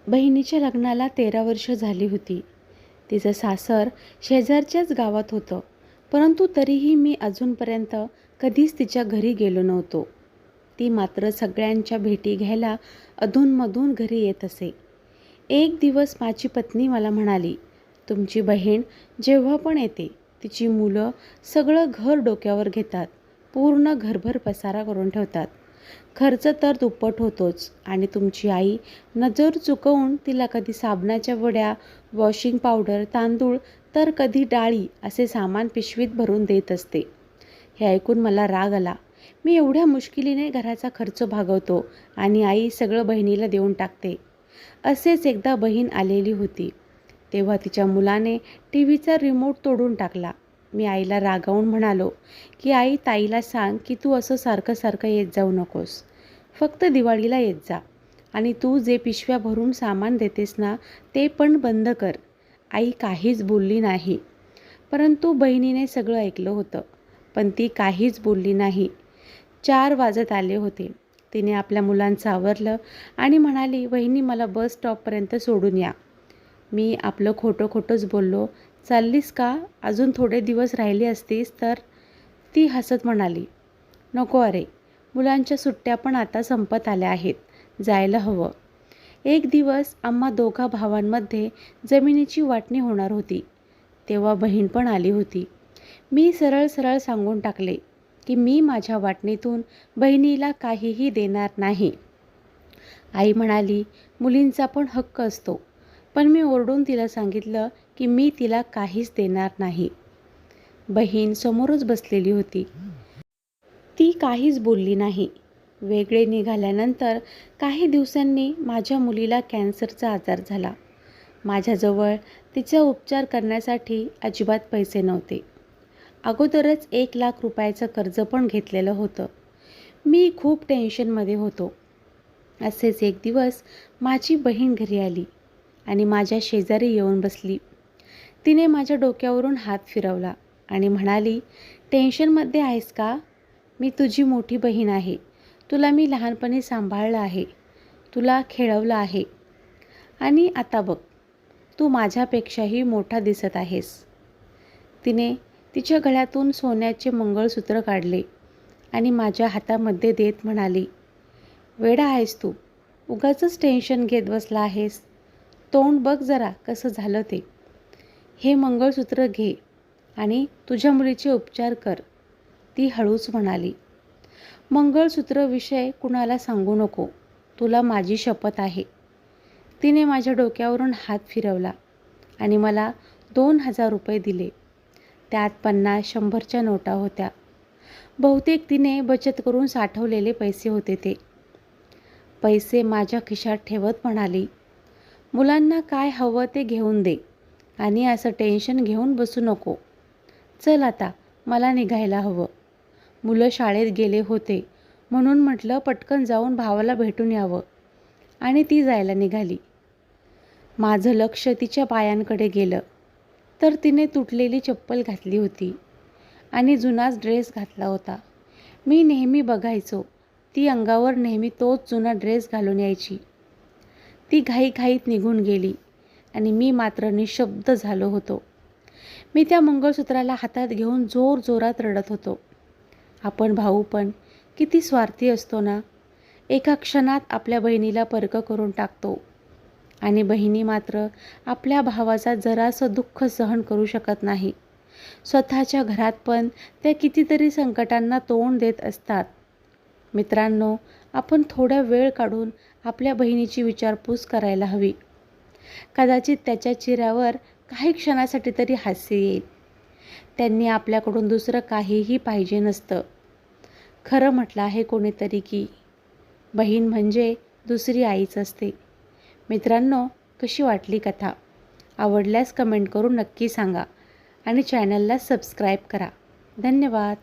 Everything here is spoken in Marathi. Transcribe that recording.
बहिणीच्या लग्नाला 13 वर्ष झाली होती. तिचं सासर शेजारच्याच गावात होतं, परंतु तरीही मी अजूनपर्यंत कधीच तिच्या घरी गेलो नव्हतो. ती मात्र सगळ्यांच्या भेटी घ्यायला अधूनमधून घरी येत असे. एक दिवस माझी पत्नी मला म्हणाली, तुमची बहीण जेव्हा पण येते तिची मुलं सगळं घर डोक्यावर घेतात, पूर्ण घरभर पसारा करून ठेवतात. खर्च तर दुप्पट होतोच आणि तुमची आई नजर चुकवून तिला कधी साबणाच्या वड्या, वॉशिंग पावडर, तांदूळ तर कधी डाळी असे सामान पिशवीत भरून देत असते. हे ऐकून मला राग आला. मी एवढ्या मुश्किलीने घराचा खर्च भागवतो आणि आई सगळं बहिणीला देऊन टाकते. असेच एकदा बहीण आलेली होती. तेव्हा तिच्या मुलाने टीव्हीचा रिमोट तोडून टाकला. मी आईला रागावून म्हणालो की आई, ताईला सांग की तू असं सारखं सारखं येत जाऊ नकोस. फक्त दिवाळीला येत जा आणि तू जे पिशव्या भरून सामान देतेस ना ते पण बंद कर. आई काहीच बोलली नाही, परंतु बहिणीने सगळं ऐकलं होतं. पण ती काहीच बोलली नाही. 4 वाजत आले होते. तिने आपल्या मुलांचं आवरलं आणि म्हणाली, वहिनी मला बस स्टॉपपर्यंत सोडून या. मी आपलं खोटं खोटंच बोललो, चाललीस का? अजून थोडे दिवस राहिली असतीस तर. ती हसत म्हणाली, नको अरे, मुलांच्या सुट्ट्या पण आता संपत आल्या आहेत, जायला हवं. एक दिवस आम्हा दोघा भावांमध्ये जमिनीची वाटणी होणार होती. तेव्हा बहीण पण आली होती. मी सरळ सरळ सांगून टाकले की मी माझ्या वाटणीतून बहिणीला काहीही देणार नाही. आई म्हणाली, मुलींचा पण हक्क असतो. पण मी ओरडून तिला सांगितलं की मी तिला काहीच देणार नाही. बहीण समोरच बसलेली होती. ती काहीच बोलली नाही. वेगळे निघाल्यानंतर काही दिवसांनी माझ्या मुलीला कॅन्सरचा आजार झाला. माझ्याजवळ तिचा उपचार करण्यासाठी अजिबात पैसे नव्हते. अगोदरच 1,00,000 रुपयाचं कर्ज पण घेतलेलं होतं. मी खूप टेन्शनमध्ये होतो. असेच एक दिवस माझी बहीण घरी आली आणि माझ्या शेजारी येऊन बसली. तिने माझ्या डोक्यावरून हात फिरवला आणि म्हणाली, टेन्शनमध्ये आहेस का? मी तुझी मोठी बहीण आहे. तुला मी लहानपणी सांभाळलं आहे, तुला खेळवलं आहे आणि आता बघ, तू माझ्यापेक्षाही मोठा दिसत आहेस. तिने तिच्या गळ्यातून सोन्याचे मंगळसूत्र काढले आणि माझ्या हातामध्ये देत म्हणाली, वेडा आहेस तू, उगाचच टेन्शन घेत बसला आहेस. तोंड बघ जरा कसं झालं ते. हे मंगळसूत्र घे आणि तुझ्या मुलीचे उपचार कर. ती हळूच म्हणाली, मंगळसूत्र विषय कुणाला सांगू नको, तुला माझी शपथ आहे. तिने माझ्या डोक्यावरून हात फिरवला आणि मला 2,000 रुपये दिले. त्यात 50-100च्या नोटा होत्या. बहुतेक तिने बचत करून साठवलेले पैसे होते ते. पैसे माझ्या खिशात ठेवत म्हणाली, मुलांना काय हवं ते घेऊन दे आणि असं टेन्शन घेऊन बसू नको. चल आता, मला निघायला हवं. मुलं शाळेत गेले होते म्हणून म्हटलं पटकन जाऊन भावाला भेटून यावं आणि ती जायला निघाली. माझं लक्ष तिच्या पायांकडे गेलं तर तिने तुटलेली चप्पल घातली होती आणि जुनाच ड्रेस घातला होता. मी नेहमी बघायचो, ती अंगावर नेहमी तोच जुना ड्रेस घालून यायची. ती घाईघाईत निघून गेली आणि मी मात्र निशब्द झालो होतो. मी त्या मंगळसूत्राला हातात घेऊन जोरजोरात रडत होतो. आपण भाऊ पण किती स्वार्थी असतो ना. एका क्षणात आपल्या बहिणीला परक करून टाकतो आणि बहिणी मात्र आपल्या भावाचा जरासं दुःख सहन करू शकत नाही. स्वतःच्या घरात पण त्या कितीतरी संकटांना तोंड देत असतात. मित्रांनो, आपण थोडा वेळ काढून आपल्या बहिणीची विचारपूस करायला हवी. कदाचित त्याच्या चेहऱ्यावर काही क्षणासाठी तरी हास्य येईल. त्यांनी आपल्याकडून दुसरं काहीही पाहिजे नसतं. खरं म्हटलं आहे कोणीतरी की बहीण म्हणजे दुसरी आईच असते. मित्रांनो, कशी वाटली कथा? आवडल्यास कमेंट करून नक्की सांगा आणि चॅनलला सबस्क्राईब करा. धन्यवाद.